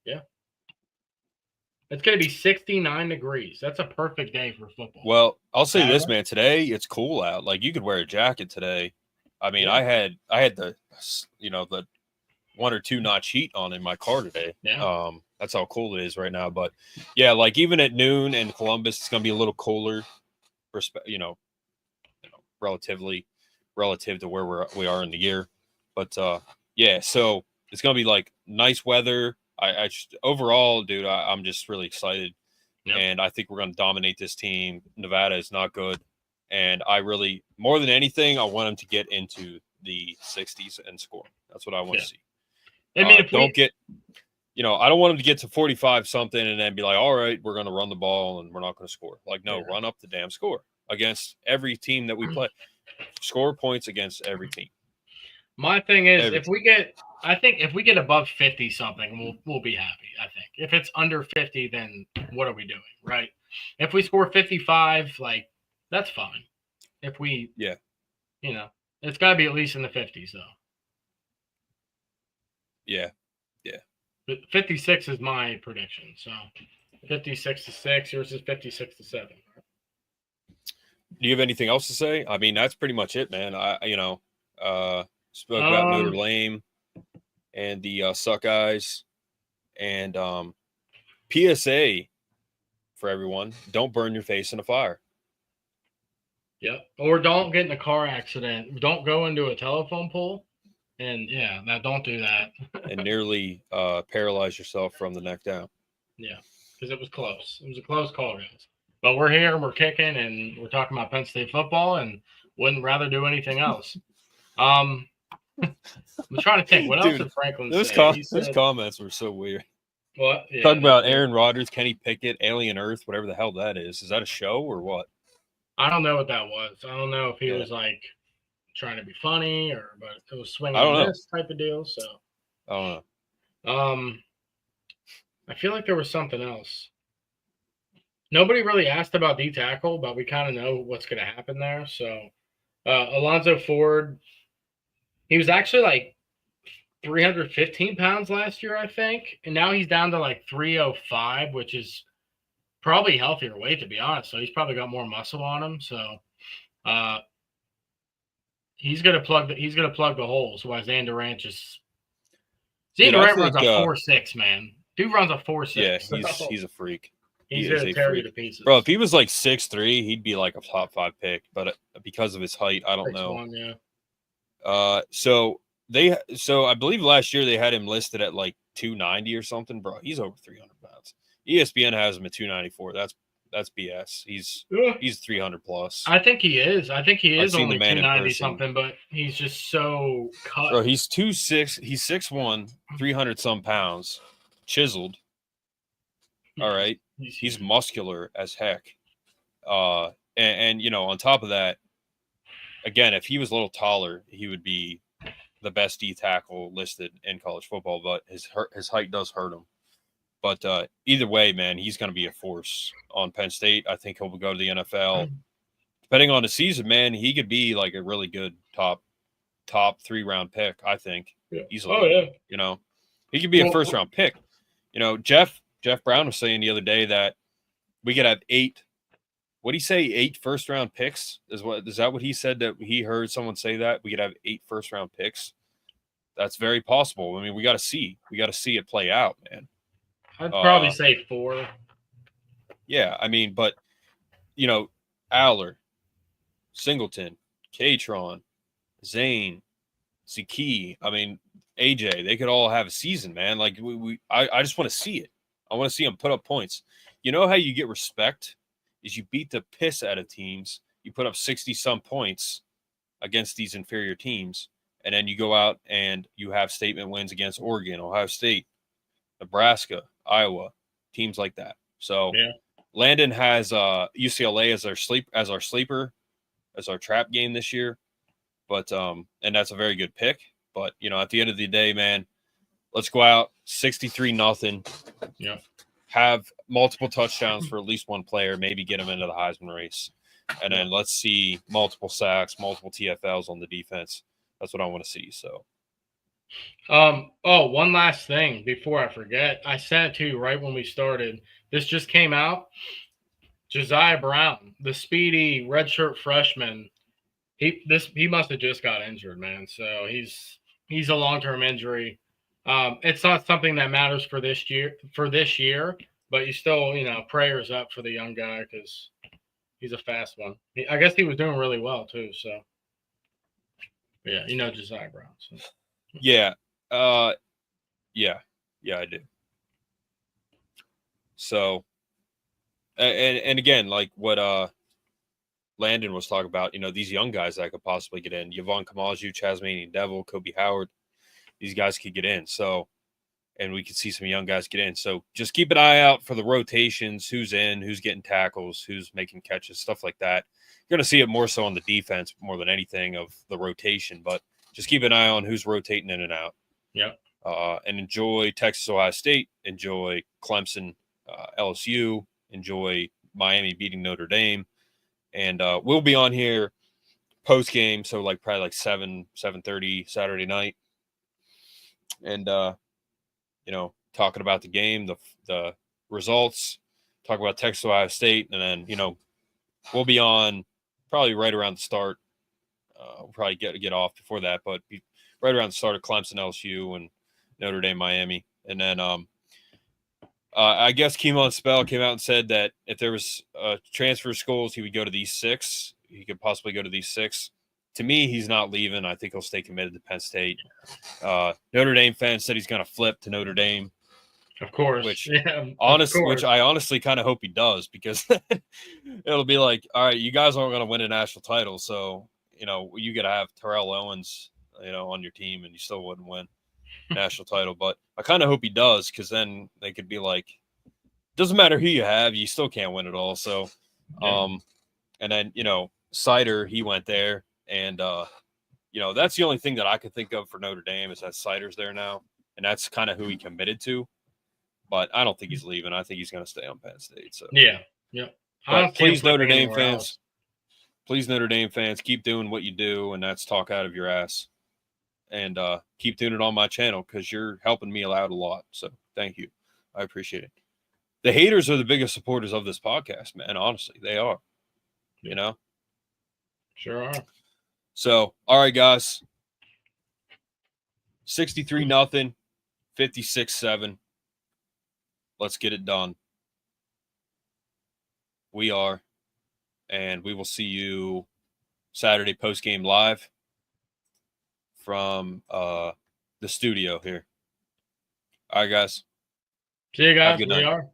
yeah. It's going to be 69 degrees. That's a perfect day for football. Well, I'll say this, man. Today, it's cool out. Like, you could wear a jacket today. I had the, the 1 or 2 notch heat on in my car today. Yeah. That's how cool it is right now. But yeah, like even at noon in Columbus, it's going to be a little cooler, relative to where we are in the year. But yeah, so it's going to be like nice weather. Overall, dude, I'm just really excited. Yep. And I think we're going to dominate this team. Nevada is not good. And I really, more than anything, I want them to get into the 60s and score. That's what I want to see. I don't want them to get to 45 something and then be like, all right, we're going to run the ball and we're not going to score. Like, no, run up the damn score against every team that we play. Score points against every team. My thing is, if we get above 50 something, we'll be happy. I think if it's under 50, then what are we doing, right? If we score 55, like, that's fine. If we, it's got to be at least in the 50s, though. Yeah. But 56 is my prediction. So 56-6, yours is 56-7. Do you have anything else to say? I mean, that's pretty much it, man. Spoke about Notre Dame and the Suck Eyes, and PSA for everyone: don't burn your face in a fire. Yep. Or don't get in a car accident. Don't go into a telephone pole. And don't do that. And nearly paralyze yourself from the neck down. Yeah, because it was close. It was a close call, guys. But we're here, we're kicking, and we're talking about Penn State football, and wouldn't rather do anything else. I'm trying to think. What else did Franklin say? Those comments were so weird. What? Yeah, talking about Aaron Rodgers, Kenny Pickett, Alien Earth, whatever the hell that is. Is that a show or what? I don't know what that was. I don't know if he was like trying to be funny but it was swinging this type of deal. So I don't know. I feel like there was something else. Nobody really asked about D tackle, but we kind of know what's going to happen there. So Alonzo Ford, he was actually like 315 pounds last year, I think, and now he's down to like 305, which is probably healthier weight, to be honest. So he's probably got more muscle on him. So he's gonna plug the holes. While Zan Durant runs a 4.6, man. Dude runs a 4.6. Yeah, he's a freak. He's gonna tear you to pieces, bro. If he was like 6'3", he'd be like a top 5 pick. But because of his height, I don't know. 6'1", So I believe last year they had him listed at like 290 or something, bro. He's over 300 pounds. ESPN has him at 294. That's BS. He's 300 plus. I think he is. Only 290 something, but he's just so cut. Bro, he's 2'6". He's 6'1", 300 some pounds, chiseled. All right, he's muscular as heck. And on top of that, again, if he was a little taller, he would be the best D tackle listed in college football. But his height does hurt him. But either way, man, he's going to be a force on Penn State. I think he'll go to the NFL. Depending on the season, man, he could be like a really good top 3-round pick, I think. Easily. Oh, yeah. He could be a first-round pick. Jeff Brown was saying the other day that we could have 8 first-round picks? Is that what he said, that he heard someone say that? We could have 8 first-round picks That's very possible. I mean, we got to see it play out, man. I'd probably say 4. Yeah, I mean, but Aller, Singleton, Katron, Zane, Ziki, I mean, AJ, they could all have a season, man. Like I just want to see it. I want to see them put up points. You know how you get respect is you beat the piss out of teams. You put up 60-some points against these inferior teams, and then you go out and you have statement wins against Oregon, Ohio State, Nebraska, Iowa, teams like that. So Landon has UCLA as our sleeper, as our trap game this year. But and that's a very good pick. But at the end of the day, man, let's go out 63-0. Yeah. Have multiple touchdowns for at least one player, maybe get them into the Heisman race. And then let's see multiple sacks, multiple TFLs on the defense. That's what I want to see. So one last thing before I forget. I sent it to you right when we started. This just came out. Josiah Brown, the speedy redshirt freshman, he must have just got injured, man. So he's a long-term injury. It's not something that matters for this year, but you still, prayers up for the young guy because he's a fast one. I guess he was doing really well too. So yeah, Josiah Brown. So. Yeah, I do. So, and again, like what Landon was talking about, these young guys that could possibly get in, Yvonne Kamaju, Chasmanian Devil, Kobe Howard, these guys could get in. So, and we could see some young guys get in. So just keep an eye out for the rotations, who's in, who's getting tackles, who's making catches, stuff like that. You're going to see it more so on the defense more than anything of the rotation, but just keep an eye on who's rotating in and out. Yeah. And enjoy Texas, Ohio State, enjoy Clemson, LSU, enjoy Miami beating Notre Dame. And we'll be on here post game, so probably 7:30 Saturday night, and talking about the game, the results, talk about Texas, Ohio State, and then we'll be on probably right around the start. We'll probably get off before that, but right around the start of Clemson, LSU, and Notre Dame, Miami, and then I guess Keemon Spell came out and said that if there was transfer schools, he would go to these 6. He could possibly go to these 6. To me, he's not leaving. I think he'll stay committed to Penn State. Notre Dame fan said he's going to flip to Notre Dame. Of course. Which Which I honestly kind of hope he does, because it'll be like, all right, you guys aren't going to win a national title, so you got to have Terrell Owens, on your team, and you still wouldn't win national title. But I kind of hope he does, because then they could be like, doesn't matter who you have, you still can't win it all. So, and then Sider, he went there, and that's the only thing that I could think of for Notre Dame is that Sider's there now, and that's kind of who he committed to. But I don't think he's leaving. I think he's going to stay on Penn State. So yeah. Please, Notre Dame fans, keep doing what you do, and that's talk out of your ass. And keep doing it on my channel, because you're helping me out a lot. So thank you. I appreciate it. The haters are the biggest supporters of this podcast, man. Honestly, they are. Sure are. So, all right, guys. 63-0, 56-7. Let's get it done. We are. And we will see you Saturday post-game live from the studio here. All right, guys. See you guys. Have a good night. We are.